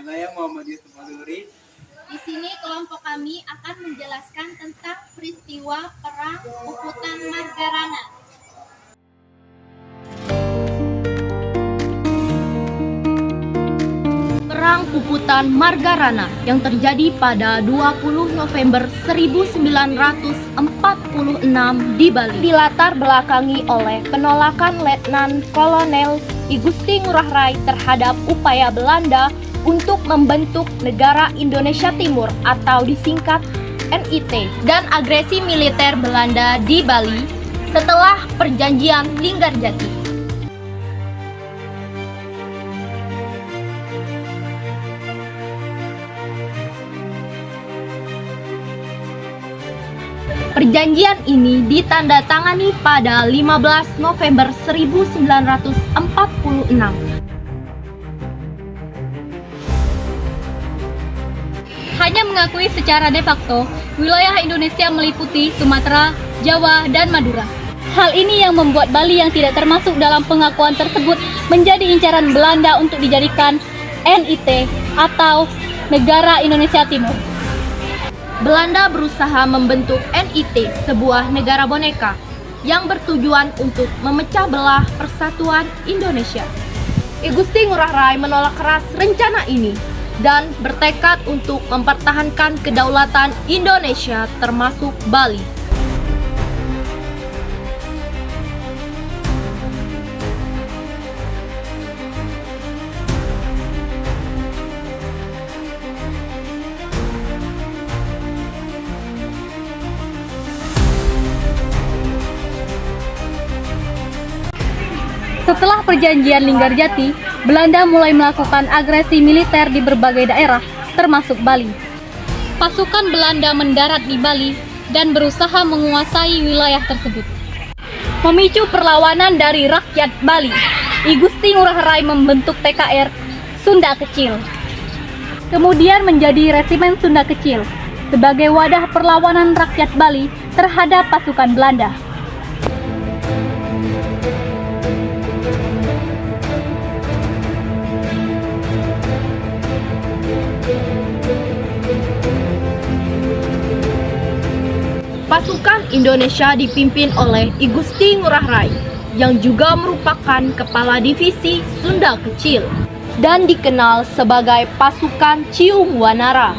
Saya Muhammad Yusuf Aluri. Di sini kelompok kami akan menjelaskan tentang peristiwa Perang Puputan Margarana. Perang Puputan Margarana yang terjadi pada 20 November 1946 di Bali dilatar belakangi oleh penolakan Letnan Kolonel I Gusti Ngurah Rai terhadap upaya Belanda untuk membentuk negara Indonesia Timur atau disingkat NIT dan agresi militer Belanda di Bali setelah Perjanjian Linggarjati. Perjanjian ini ditandatangani pada 15 November 1946. Hanya mengakui secara de facto, wilayah Indonesia meliputi Sumatera, Jawa, dan Madura. Hal ini yang membuat Bali yang tidak termasuk dalam pengakuan tersebut menjadi incaran Belanda untuk dijadikan NIT atau Negara Indonesia Timur. Belanda berusaha membentuk NIT, sebuah negara boneka yang bertujuan untuk memecah belah persatuan Indonesia. I Gusti Ngurah Rai menolak keras rencana ini dan bertekad untuk mempertahankan kedaulatan Indonesia termasuk Bali. Setelah Perjanjian Linggarjati, Belanda mulai melakukan agresi militer di berbagai daerah, termasuk Bali. Pasukan Belanda mendarat di Bali dan berusaha menguasai wilayah tersebut. Memicu perlawanan dari rakyat Bali, I Gusti Ngurah Rai membentuk TKR Sunda Kecil. Kemudian menjadi Resimen Sunda Kecil sebagai wadah perlawanan rakyat Bali terhadap pasukan Belanda. Pasukan Indonesia dipimpin oleh I Gusti Ngurah Rai yang juga merupakan kepala divisi Sunda Kecil dan dikenal sebagai pasukan Ciung Wanara.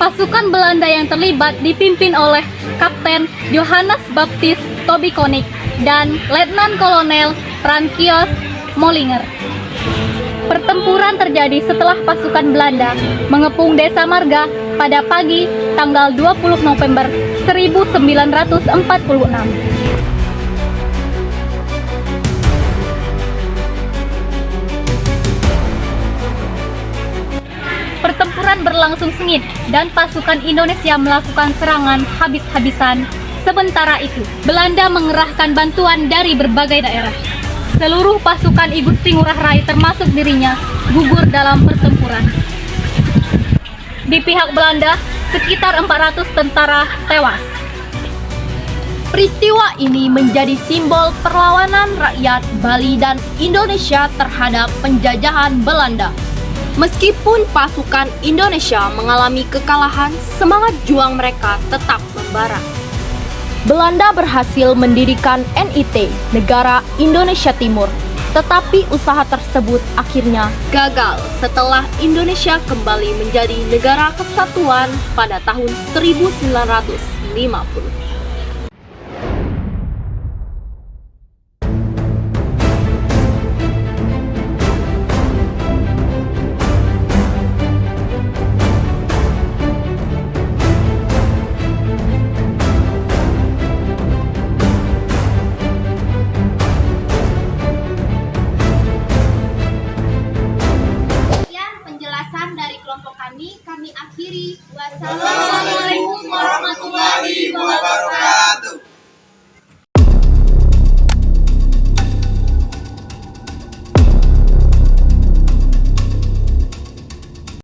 Pasukan Belanda yang terlibat dipimpin oleh Kapten Johannes Baptist Tobikonik dan Letnan Kolonel Frankios Mollinger. Pertempuran terjadi setelah pasukan Belanda mengepung Desa Marga pada pagi tanggal 20 November 1946. Pertempuran berlangsung sengit dan pasukan Indonesia melakukan serangan habis-habisan. Sementara itu, Belanda mengerahkan bantuan dari berbagai daerah. Seluruh pasukan I Gusti Ngurah Rai termasuk dirinya gugur dalam pertempuran. Di pihak Belanda, sekitar 400 tentara tewas. Peristiwa ini menjadi simbol perlawanan rakyat Bali dan Indonesia terhadap penjajahan Belanda. Meskipun pasukan Indonesia mengalami kekalahan, semangat juang mereka tetap membara. Belanda berhasil mendirikan NIT, Negara Indonesia Timur, tetapi usaha tersebut akhirnya gagal setelah Indonesia kembali menjadi negara kesatuan pada tahun 1950. Kami akhiri. Wassalamualaikum warahmatullahi wabarakatuh.